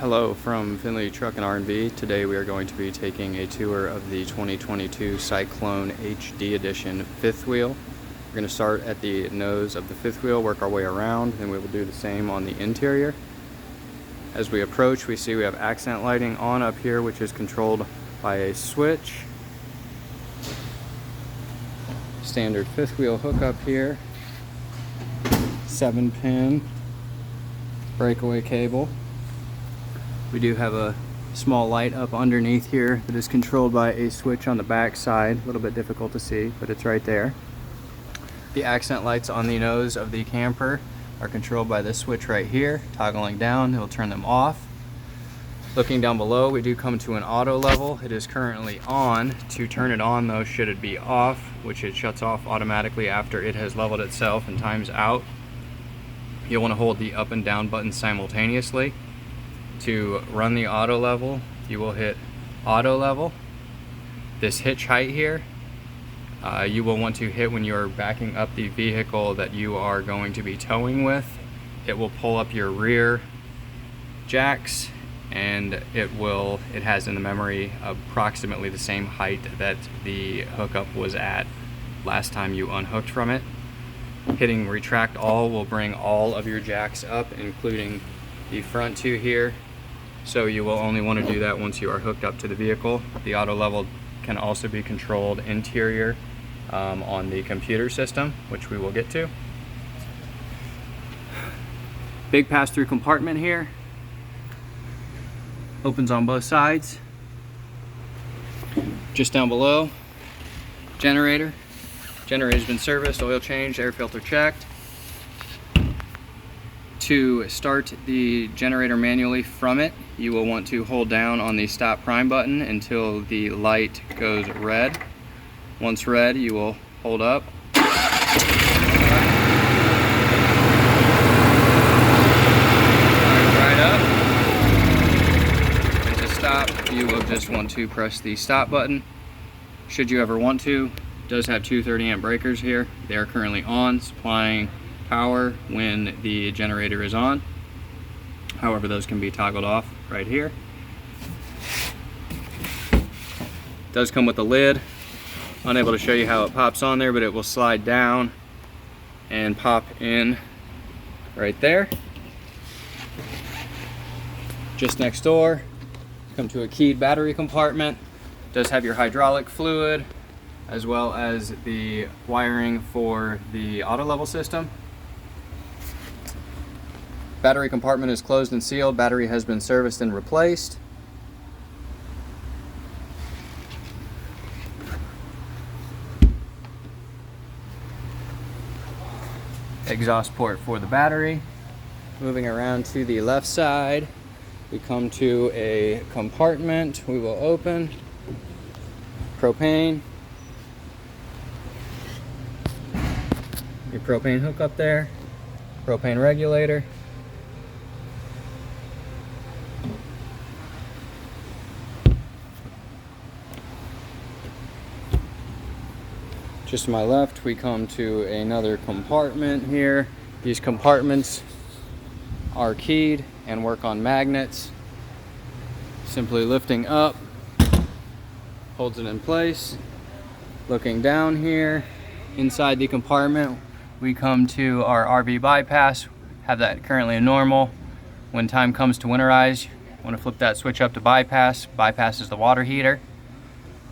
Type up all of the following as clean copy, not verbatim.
Hello from Finley Truck and R&B. Today we are going to be taking a tour of the 2022 Cyclone HDedition fifth wheel. We're going to start at the nose of the fifth wheel, work our way around, and we will do the same on the interior. As we approach, we see we have accent lighting on up here, which is controlled by a switch. Standard fifth wheel hookup here. 7-pin breakaway cable. We do have a small light up underneath here that is controlled by a switch on the back side. A little bit difficult to see, but it's right there. The accent lights on the nose of the camper are controlled by this switch right here. Toggling down, it will turn them off. Looking down below, we do come to an auto level. It is currently on. To turn it on though, should it be off, which it shuts off automatically after it has leveled itself and times out. You'll want to hold the up and down buttons simultaneously. To run the auto level, you will hit auto level. This hitch height here, you will want to hit when you're backing up the vehicle that you are going to be towing with. It will pull up your rear jacks, and it has in the memory approximately the same height that the hookup was at last time you unhooked from it. Hitting retract all will bring all of your jacks up, including the front two here. So you will only want to do that once you are hooked up to the vehicle. The auto level can also be controlled interior on the computer system, which we will get to. Big pass-through compartment here. Opens on both sides. Just down below, generator. Generator's been serviced, oil changed, air filter checked. To start the generator manually from it, you will want to hold down on the stop prime button until the light goes red. Once red, you will hold up. Right up. And to stop, you will just want to press the stop button. Should you ever want to, it does have two 30-amp breakers here. They are currently on, supplying power when the generator is on. However, those can be toggled off right here. It does come with a lid. Unable to show you how it pops on there, but it will slide down and pop in right there. Just next door, come to a keyed battery compartment. It does have your hydraulic fluid as well as the wiring for the auto level system. Battery compartment is closed and sealed. Battery has been serviced and replaced. Exhaust port for the battery. Moving around to the left side, we come to a compartment we will open. Propane. Your propane hookup there. Propane regulator. Just to my left, we come to another compartment here. These compartments are keyed and work on magnets. Simply lifting up holds it in place. Looking down here, inside the compartment, we come to our RV bypass. Have that currently in normal. When time comes to winterize, you want to flip that switch up to bypass. Bypass is the water heater.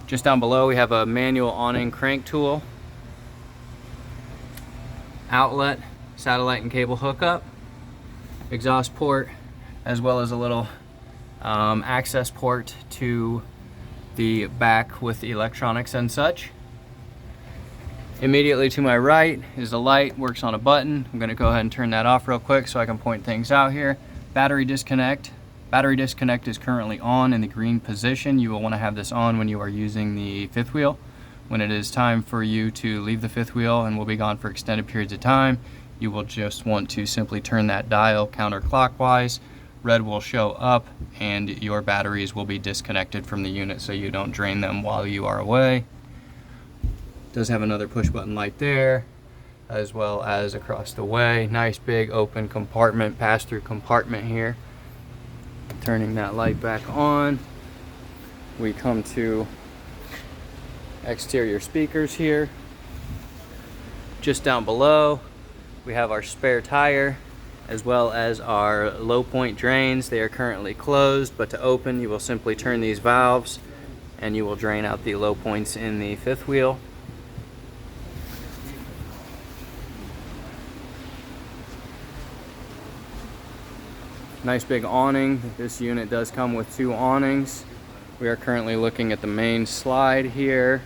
Just down below, we have a manual awning crank tool, outlet, satellite and cable hookup, exhaust port, as well as a little access port to the back with the electronics and such. Immediately to my right is a light, works on a button. I'm going to go ahead and turn that off real quick so I can point things out here. Battery disconnect. Battery disconnect is currently on in the green position. You will want to have this on when you are using the fifth wheel. When it is time for you to leave the fifth wheel and will be gone for extended periods of time, you will just want to simply turn that dial counterclockwise. Red will show up and your batteries will be disconnected from the unit so you don't drain them while you are away. It does have another push button light there. as well as across the way. Nice big open compartment, pass-through compartment here. Turning that light back on, we come to exterior speakers here. Just down below, we have our spare tire as well as our low point drains. They are currently closed, but to open, you will simply turn these valves and you will drain out the low points in the fifth wheel. Nice big awning. This unit does come with 2 awnings. We are currently looking at the main slide here.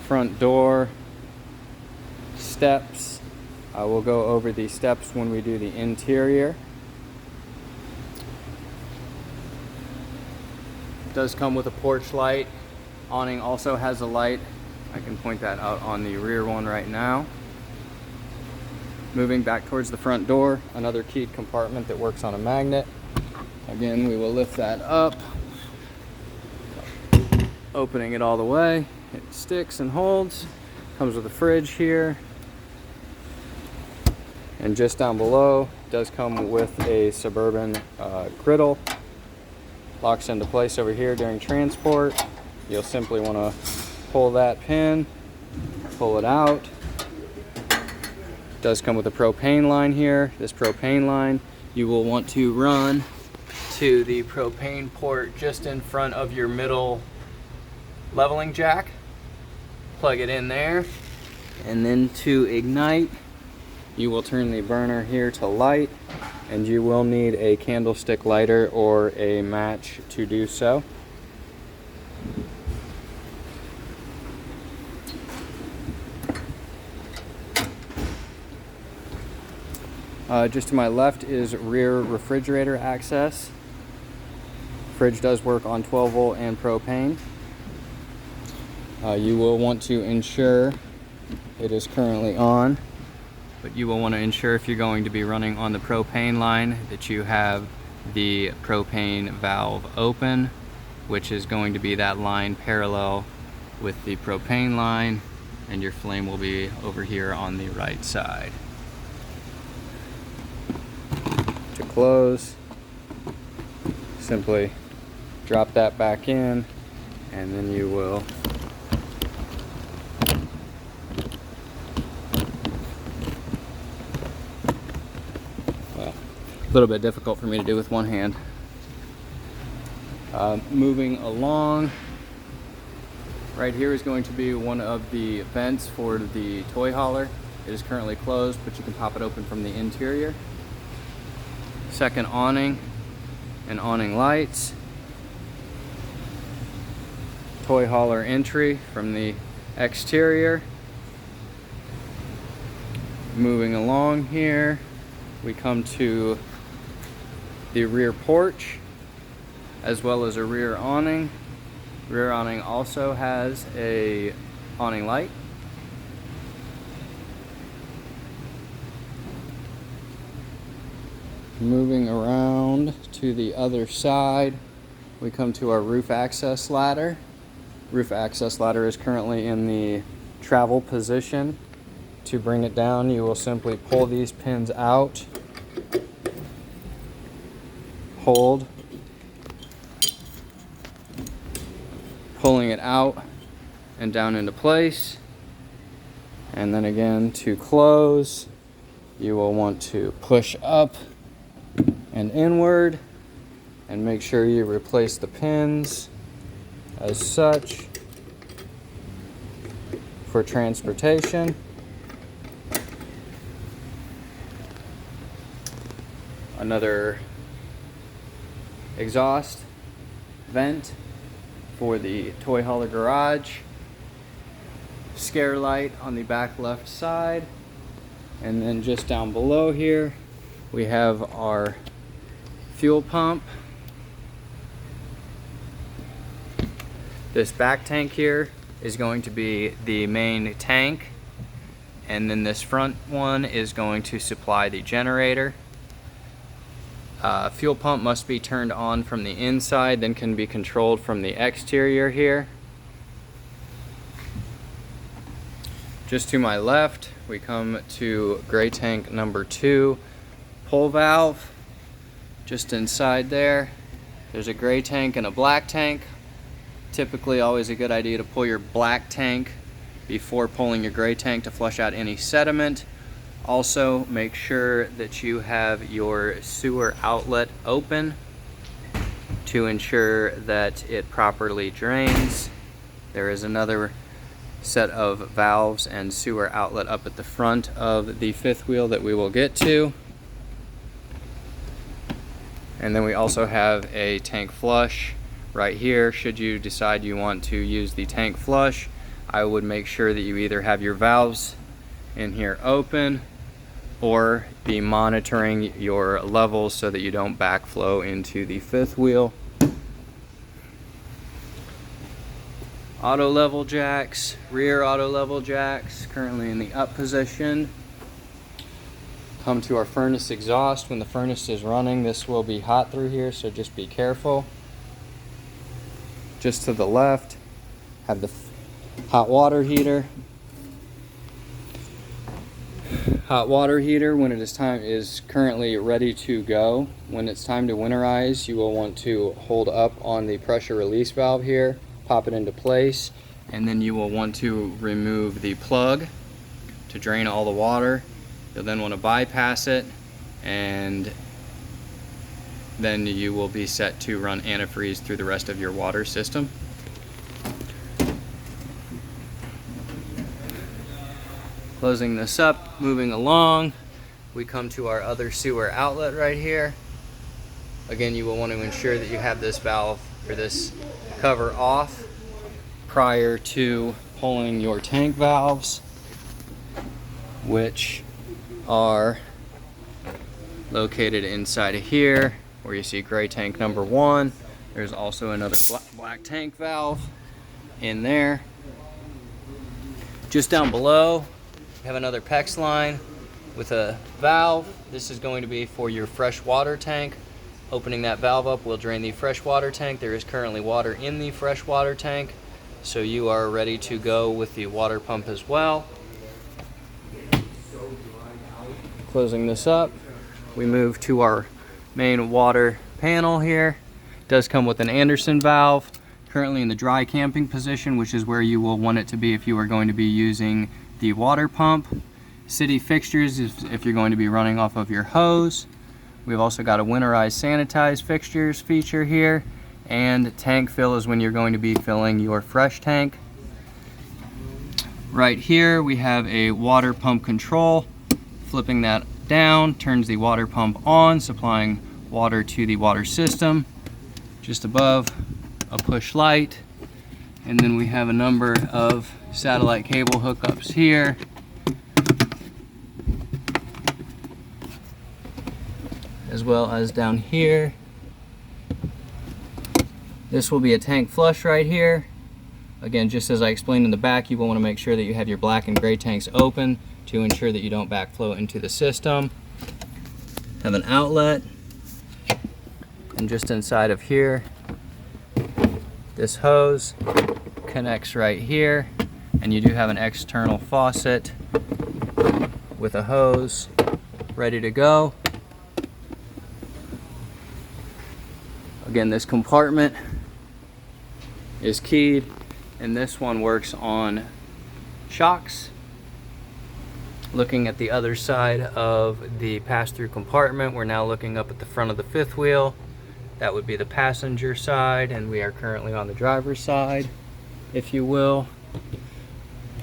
Front door, steps. We'll go over the steps when we do the interior. It does come with a porch light. Awning also has a light. I can point that out on the rear one right now. Moving back towards the front door, another keyed compartment that works on a magnet. Again, we will lift that up, opening it all the way. It sticks and holds. Comes with a fridge here. And just down below, does come with a Suburban griddle. Locks into place over here during transport. You'll simply want to pull that pin, pull it out. Does come with a propane line here. This propane line you will want to run to the propane port just in front of your middle leveling jack. Plug it in there, and then to ignite you will turn the burner here to light, and you will need a candlestick lighter or a match to do so. Just to my left is rear refrigerator access. Fridge does work on 12 volt and propane. You will want to ensure it is currently on, but you will want to ensure if you're going to be running on the propane line that you have the propane valve open, which is going to be that line parallel with the propane line, and your flame will be over here on the right side. To close, simply drop that back in, and then you will a little bit difficult for me to do with one hand. Moving along, right here is going to be one of the vents for the toy hauler. It is currently closed, but you can pop it open from the interior. Second awning and awning lights. Toy hauler entry from the exterior. Moving along here, we come to the rear porch as well as a rear awning. Rear awning also has a awning light. Moving around to the other side, we come to our roof access ladder. Roof access ladder is currently in the travel position. To bring it down, you will simply pull these pins out, hold, pulling it out and down into place, and then again to close, you will want to push up and inward and make sure you replace the pins as such for transportation. Another exhaust vent for the toy hauler garage. Scare light on the back left side, and then just down below here we have our fuel pump. This back tank here is going to be the main tank, and then this front one is going to supply the generator. Fuel pump must be turned on from the inside, then can be controlled from the exterior here. Just to my left, we come to gray tank number 2. pull valve just inside there. There's a gray tank and a black tank. Typically always a good idea to pull your black tank before pulling your gray tank to flush out any sediment. Also, make sure that you have your sewer outlet open to ensure that it properly drains. There is another set of valves and sewer outlet up at the front of the fifth wheel that we will get to. And then we also have a tank flush right here. Should you decide you want to use the tank flush, I would make sure that you either have your valves in here open or be monitoring your levels so that you don't backflow into the fifth wheel. Auto level jacks, rear auto level jacks, currently in the up position. Come to our furnace exhaust. When the furnace is running, this will be hot through here, so just be careful. Just to the left, have the hot water heater. Hot water heater, when it is time, is currently ready to go. When it's time to winterize, you will want to hold up on the pressure release valve here, pop it into place, and then you will want to remove the plug to drain all the water. You'll then want to bypass it, and then you will be set to run antifreeze through the rest of your water system. Closing this up, moving along, we come to our other sewer outlet right here. Again, you will want to ensure that you have this valve or this cover off prior to pulling your tank valves, which are located inside of here where you see gray tank number 1. There's also another black tank valve in there. Just down below, we have another PEX line with a valve. This is going to be for your fresh water tank. Opening that valve up will drain the fresh water tank. There is currently water in the fresh water tank, so you are ready to go with the water pump as well. Closing this up, we move to our main water panel here. It does come with an Anderson valve, currently in the dry camping position, which is where you will want it to be if you are going to be using the water pump. City fixtures if you're going to be running off of your hose. We've also got a winterized sanitized fixtures feature here, and tank fill is when you're going to be filling your fresh tank. Right here we have a water pump control. Flipping that down turns the water pump on, supplying water to the water system. Just above, a push light, and then we have a number of satellite cable hookups here. As well as down here. This will be a tank flush right here. Again, just as I explained in the back, you will want to make sure that you have your black and gray tanks open to ensure that you don't backflow into the system. Have an outlet, and just inside of here, this hose connects right here, and you do have an external faucet with a hose ready to go. Again, this compartment is keyed, and this one works on shocks. Looking at the other side of the pass-through compartment, we're now looking up at the front of the fifth wheel. That would be the passenger side, and we are currently on the driver's side, if you will.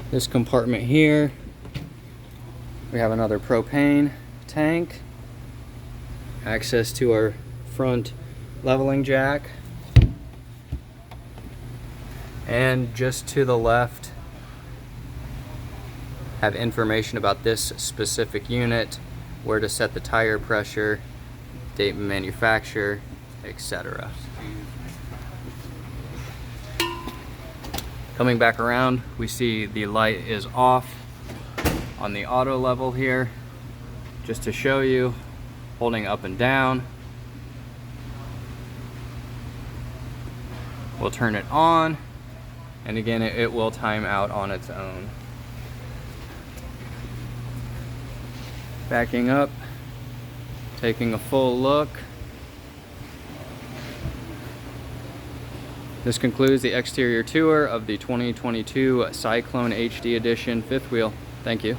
This compartment here, we have another propane tank, access to our front leveling jack, and just to the left have information about this specific unit, where to set the tire pressure, date of manufacture, etc. Coming back around, we see the light is off on the auto level here. Just to show you, holding up and down, we'll turn it on, and again it will time out on its own. Backing up Taking a full look. This concludes the exterior tour of the 2022 Cyclone HD Edition fifth wheel. Thank you.